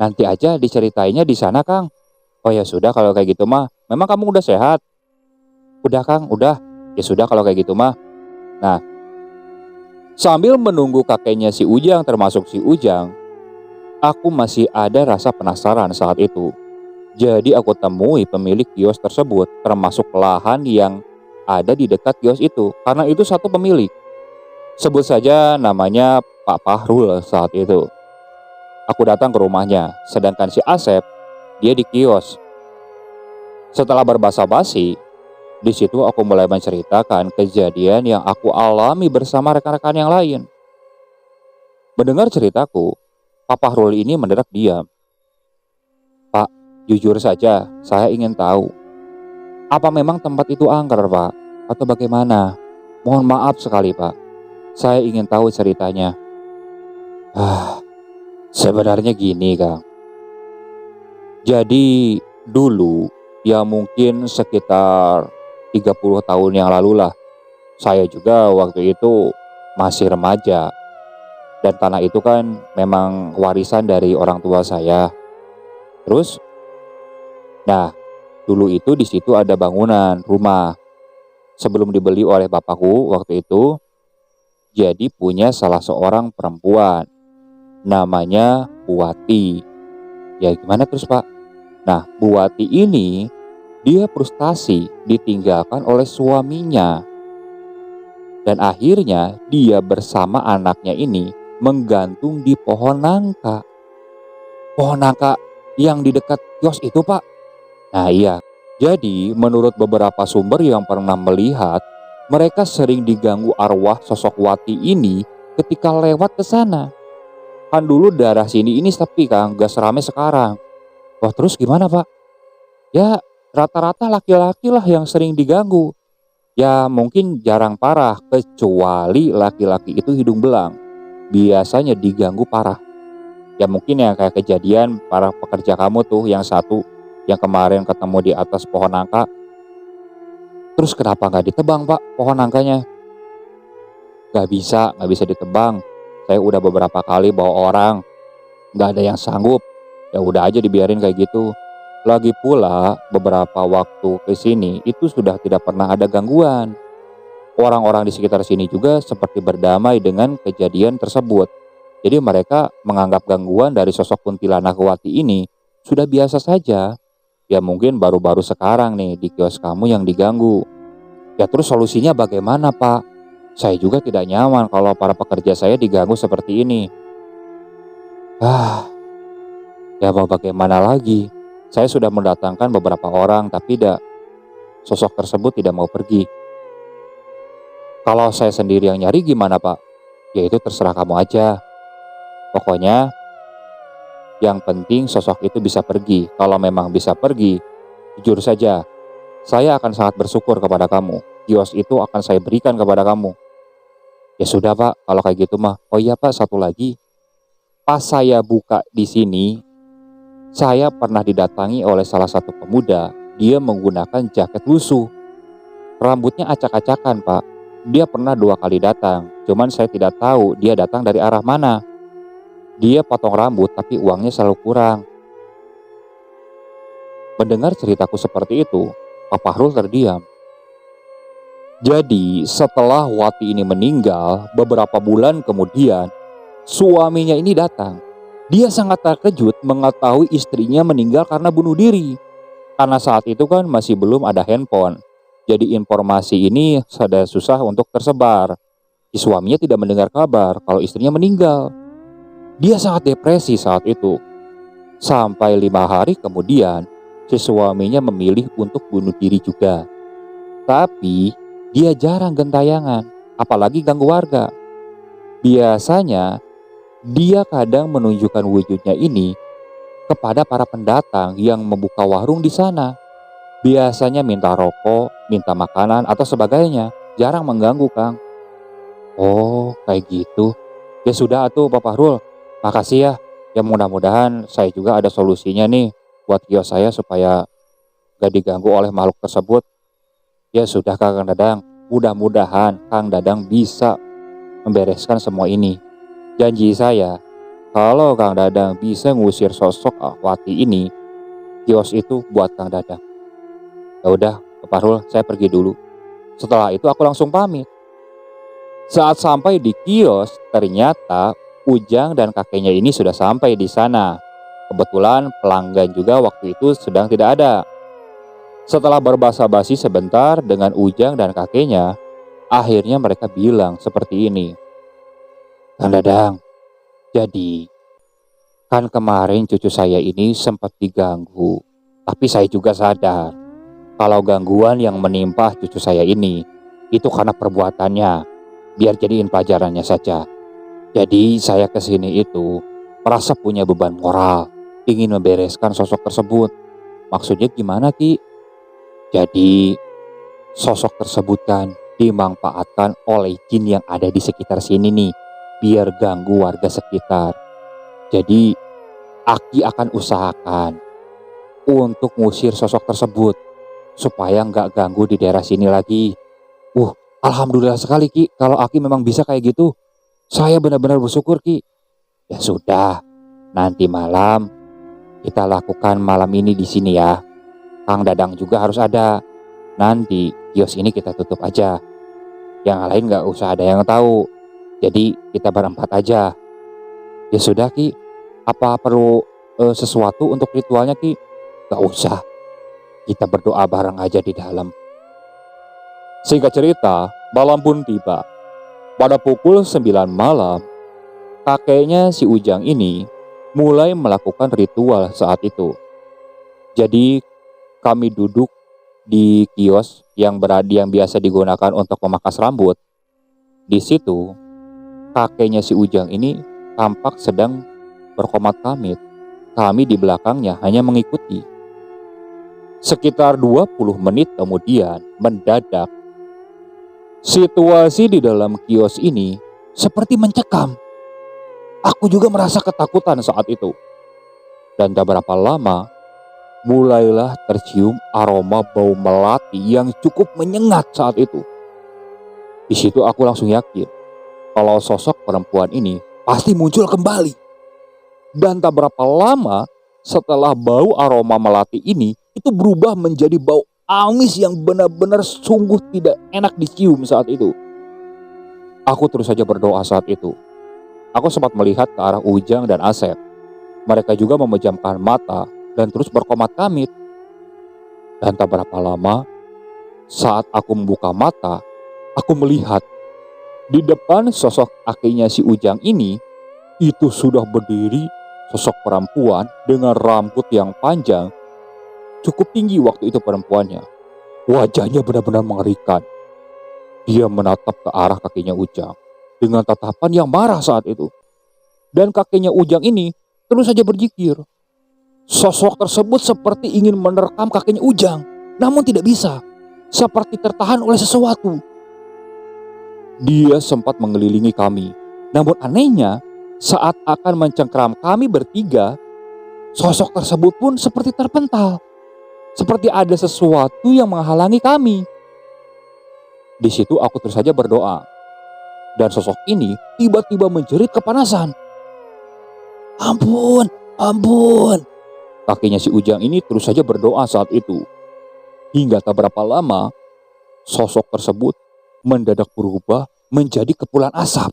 Nanti aja diceritainnya di sana, Kang. Oh ya sudah kalau kayak gitu mah. Memang kamu udah sehat? Udah, Kang, udah. Ya sudah kalau kayak gitu mah. Nah, sambil menunggu kakeknya si Ujang termasuk si Ujang, aku masih ada rasa penasaran saat itu. Jadi aku temui pemilik kios tersebut termasuk lahan yang ada di dekat kios itu. Karena itu satu pemilik. Sebut saja namanya Pak Pahrul saat itu. Aku datang ke rumahnya, sedangkan si Asep, dia di kios. Setelah berbasa-basi, di situ aku mulai menceritakan kejadian yang aku alami bersama rekan-rekan yang lain. Mendengar ceritaku, Pak Pahrul ini mendadak diam. Pak, jujur saja, saya ingin tahu, apa memang tempat itu angker, Pak? Atau bagaimana? Mohon maaf sekali, Pak. Saya ingin tahu ceritanya. Sebenarnya gini, Kang. Jadi dulu, ya mungkin sekitar 30 tahun yang lalu lah. Saya juga waktu itu masih remaja. Dan tanah itu kan memang warisan dari orang tua saya. Terus, nah, dulu itu di situ ada bangunan rumah. Sebelum dibeli oleh bapakku waktu itu, jadi punya salah seorang perempuan. Namanya Buati. Ya gimana terus, Pak? Nah, Buati ini dia frustasi ditinggalkan oleh suaminya. Dan akhirnya dia bersama anaknya ini menggantung di pohon nangka. Pohon nangka yang di dekat kios itu, Pak. Nah iya, jadi menurut beberapa sumber yang pernah melihat, mereka sering diganggu arwah sosok Wati ini ketika lewat ke sana. Kan dulu daerah sini ini sepi, Kang, gak seramai sekarang. Wah, terus gimana, Pak? Ya, rata-rata laki-laki lah yang sering diganggu. Ya, mungkin jarang parah, kecuali laki-laki itu hidung belang. Biasanya diganggu parah. Ya mungkin ya kayak kejadian para pekerja kamu tuh yang satu, yang kemarin ketemu di atas pohon nangka. Terus kenapa nggak ditebang, Pak, pohon nangkanya? Nggak bisa ditebang. Saya udah beberapa kali bawa orang, nggak ada yang sanggup. Ya udah aja dibiarin kayak gitu. Lagi pula beberapa waktu ke sini itu sudah tidak pernah ada gangguan. Orang-orang di sekitar sini juga seperti berdamai dengan kejadian tersebut. Jadi mereka menganggap gangguan dari sosok kuntilanak Wati ini sudah biasa saja. Ya mungkin baru-baru sekarang nih di kios kamu yang diganggu. Ya terus solusinya bagaimana, Pak? Saya juga tidak nyaman kalau para pekerja saya diganggu seperti ini. Ya mau bagaimana lagi? Saya sudah mendatangkan beberapa orang tapi sosok tersebut tidak mau pergi. Kalau saya sendiri yang nyari gimana, Pak? Ya itu terserah kamu aja. Pokoknya yang penting sosok itu bisa pergi. Kalau memang bisa pergi, jujur saja, saya akan sangat bersyukur kepada kamu. Kios itu akan saya berikan kepada kamu. Ya sudah, Pak, kalau kayak gitu mah. Oh iya, Pak, satu lagi. Pas saya buka di sini, saya pernah didatangi oleh salah satu pemuda. Dia menggunakan jaket lusuh. Rambutnya acak-acakan, Pak. Dia pernah 2 kali datang. Cuman saya tidak tahu dia datang dari arah mana. Dia potong rambut tapi uangnya selalu kurang. Mendengar ceritaku seperti itu, Pak Pahrul terdiam. Jadi setelah Wati ini meninggal, beberapa bulan kemudian suaminya ini datang. Dia sangat terkejut mengetahui istrinya meninggal karena bunuh diri. Karena saat itu kan masih belum ada handphone. Jadi informasi ini sudah susah untuk tersebar. Si suaminya tidak mendengar kabar kalau istrinya meninggal. Dia sangat depresi saat itu. Sampai 5 hari kemudian, si suaminya memilih untuk bunuh diri juga. Tapi dia jarang gentayangan, apalagi ganggu warga. Biasanya Dia kadang menunjukkan wujudnya ini kepada para pendatang yang membuka warung di sana. Biasanya minta rokok, minta makanan atau sebagainya. Jarang mengganggu, Kang. Oh, kayak gitu. Ya sudah atuh Pak Fahrul. Makasih ya. Ya mudah-mudahan saya juga ada solusinya nih buat kios saya supaya gak diganggu oleh makhluk tersebut. Ya sudah Kang Dadang. Mudah-mudahan Kang Dadang bisa membereskan semua ini. Janji saya, kalau Kang Dadang bisa ngusir sosok Ahwati ini, kios itu buat Kang Dadang. Ya udah, Pak Fahrul, saya pergi dulu. Setelah itu aku langsung pamit. Saat sampai di kios, ternyata Ujang dan kakeknya ini sudah sampai di sana. Kebetulan pelanggan juga waktu itu sedang tidak ada. Setelah berbasa-basi sebentar dengan Ujang dan kakeknya, akhirnya mereka bilang seperti ini. Kang Dadang, jadi kan kemarin cucu saya ini sempat diganggu. Tapi saya juga sadar kalau gangguan yang menimpa cucu saya ini itu karena perbuatannya. Biar jadiin pelajarannya saja. Jadi saya kesini itu merasa punya beban moral, ingin membereskan sosok tersebut. Maksudnya gimana Ki? Jadi sosok tersebut kan dimanfaatkan oleh jin yang ada di sekitar sini nih, biar ganggu warga sekitar. Jadi Aki akan usahakan untuk ngusir sosok tersebut supaya nggak ganggu di daerah sini lagi. Alhamdulillah sekali Ki, kalau Aki memang bisa kayak gitu. Saya benar-benar bersyukur Ki. Ya sudah, nanti malam kita lakukan malam ini di sini ya. Kang Dadang juga harus ada. Nanti kios ini kita tutup aja. Yang lain nggak usah ada yang tahu. Jadi kita berempat aja. Ya sudah Ki, apa perlu sesuatu untuk ritualnya Ki? Gak usah, kita berdoa bareng aja di dalam. Singkat cerita, malam pun tiba. Pada pukul 9 malam, kakeknya si Ujang ini mulai melakukan ritual saat itu. Jadi kami duduk di kios yang biasa digunakan untuk memangkas rambut. Di situ, kakeknya si Ujang ini tampak sedang berkomat kamit. Kami di belakangnya hanya mengikuti. Sekitar 20 menit kemudian, mendadak situasi di dalam kios ini seperti mencekam. Aku juga merasa ketakutan saat itu. Dan tak berapa lama, mulailah tercium aroma bau melati yang cukup menyengat saat itu. Di situ aku langsung yakin kalau sosok perempuan ini pasti muncul kembali. Dan tak berapa lama setelah bau aroma melati ini itu berubah menjadi bau amis yang benar-benar sungguh tidak enak dicium saat itu. Aku terus saja berdoa saat itu. Aku sempat melihat ke arah Ujang dan Asep. Mereka juga memejamkan mata dan terus berkomat kamit. Dan tak berapa lama, saat aku membuka mata, aku melihat di depan sosok kakeknya si Ujang ini, itu sudah berdiri sosok perempuan dengan rambut yang panjang. Cukup tinggi waktu itu perempuannya. Wajahnya benar-benar mengerikan. Dia menatap ke arah kakeknya Ujang dengan tatapan yang marah saat itu. Dan kakeknya Ujang ini terus saja berzikir. Sosok tersebut seperti ingin menerkam kakeknya Ujang, namun tidak bisa. Seperti tertahan oleh sesuatu. Dia sempat mengelilingi kami. Namun anehnya, saat akan mencengkeram kami bertiga, sosok tersebut pun seperti terpental. Seperti ada sesuatu yang menghalangi kami. Di situ aku terus saja berdoa. Dan sosok ini tiba-tiba menjerit kepanasan. Ampun, ampun. Kakinya si Ujang ini terus saja berdoa saat itu. Hingga tak berapa lama, sosok tersebut mendadak berubah menjadi kepulan asap.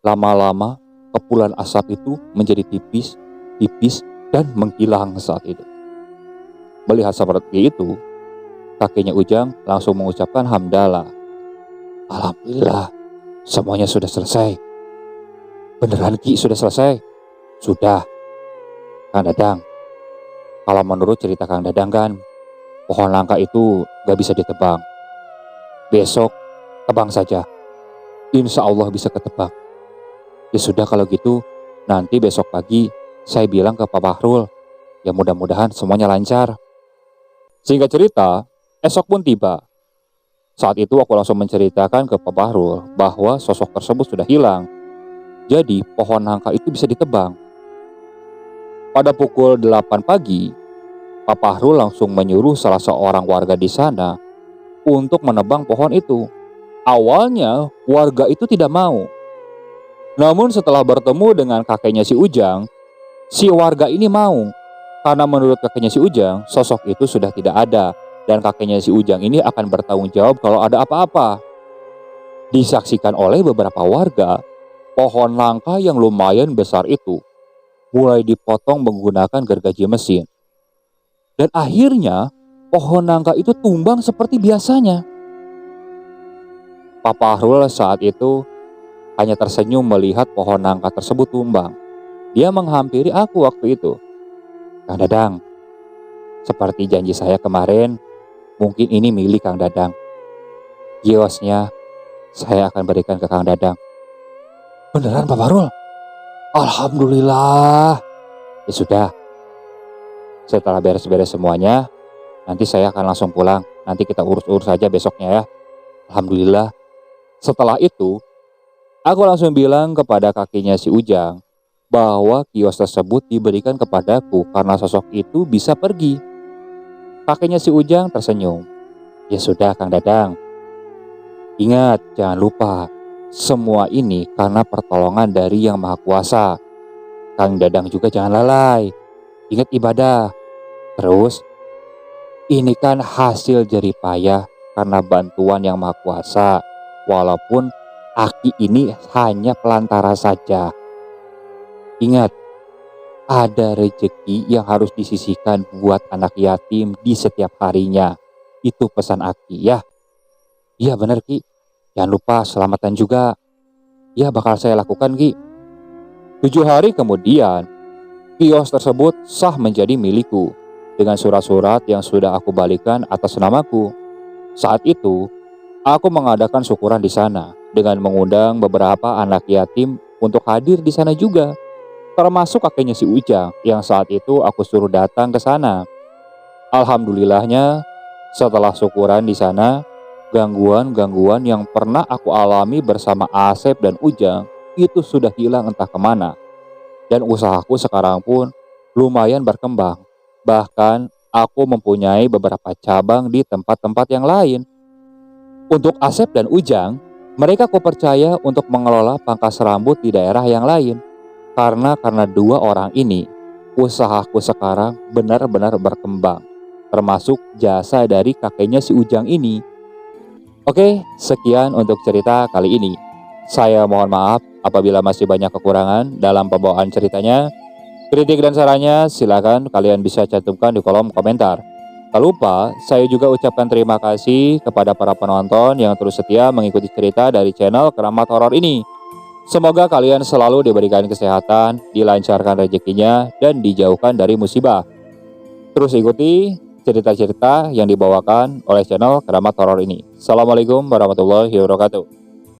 Lama-lama, kepulan asap itu menjadi tipis, dan menghilang saat itu. Melihat seperti itu, kakeknya Ujang langsung mengucapkan hamdalah. Alhamdulillah, semuanya sudah selesai. Beneran Ki sudah selesai? Sudah. Kang Dadang, kalau menurut cerita Kang Dadang kan, pohon langka itu gak bisa ditebang. Besok tebang saja. Insya Allah bisa ketebak. Ya sudah kalau gitu, Nanti besok pagi saya bilang ke Pak Bahrul. Ya mudah-mudahan semuanya lancar. Singkat cerita, esok pun tiba. Saat itu aku langsung menceritakan ke Pak Bahrul bahwa sosok tersebut sudah hilang. Jadi pohon nangka itu bisa ditebang. Pada pukul 8 pagi, Pak Bahrul langsung menyuruh salah seorang warga di sana untuk menebang pohon itu. Awalnya warga itu tidak mau. Namun setelah bertemu dengan kakeknya si Ujang, si warga ini mau. Karena menurut kakeknya si Ujang, sosok itu sudah tidak ada. Dan kakeknya si Ujang ini akan bertanggung jawab kalau ada apa-apa. Disaksikan oleh beberapa warga, pohon nangka yang lumayan besar itu mulai dipotong menggunakan gergaji mesin. Dan akhirnya pohon nangka itu tumbang seperti biasanya. Pak Bahrul saat itu hanya tersenyum melihat pohon nangka tersebut tumbang. Dia menghampiri aku waktu itu. Kang Dadang, seperti janji saya kemarin, mungkin ini milik Kang Dadang. Kiosnya saya akan berikan ke Kang Dadang. Beneran Pak Bahrul? Alhamdulillah. Ya sudah, setelah beres-beres semuanya, nanti saya akan langsung pulang. Nanti kita urus-urus saja besoknya ya. Alhamdulillah. Setelah itu, aku langsung bilang kepada kakinya si Ujang bahwa kios tersebut diberikan kepadaku karena sosok itu bisa pergi. Kakinya si Ujang tersenyum. Ya sudah Kang Dadang. Ingat, jangan lupa, semua ini karena pertolongan dari Yang Maha Kuasa. Kang Dadang juga jangan lalai. Ingat ibadah. Terus, ini kan hasil jerih payah karena bantuan Yang Maha Kuasa. Walaupun Aki ini hanya pelantara saja. Ingat, ada rezeki yang harus disisihkan buat anak yatim di setiap harinya. Itu pesan Aki ya. Iya benar Ki. Jangan lupa selamatan juga. Ya bakal saya lakukan Ki. 7 hari kemudian, kios tersebut sah menjadi milikku. Dengan surat-surat yang sudah aku balikan atas namaku. Saat itu, aku mengadakan syukuran di sana dengan mengundang beberapa anak yatim untuk hadir di sana juga. Termasuk kakeknya si Ujang yang saat itu aku suruh datang ke sana. Alhamdulillahnya, setelah syukuran di sana, gangguan-gangguan yang pernah aku alami bersama Asep dan Ujang itu sudah hilang entah kemana. Dan usahaku sekarang pun lumayan berkembang. Bahkan aku mempunyai beberapa cabang di tempat-tempat yang lain. Untuk Asep dan Ujang, mereka kupercaya untuk mengelola pangkas rambut di daerah yang lain. Karena dua orang ini, usahaku sekarang benar-benar berkembang. Termasuk jasa dari kakeknya si Ujang ini. Oke, sekian untuk cerita kali ini. Saya mohon maaf apabila masih banyak kekurangan dalam pembawaan ceritanya. Kritik dan sarannya silakan kalian bisa cantumkan di kolom komentar. Tak lupa, saya juga ucapkan terima kasih kepada para penonton yang terus setia mengikuti cerita dari channel Keramat Horor ini. Semoga kalian selalu diberikan kesehatan, dilancarkan rezekinya, dan dijauhkan dari musibah. Terus ikuti cerita-cerita yang dibawakan oleh channel Keramat Horor ini. Assalamualaikum warahmatullahi wabarakatuh.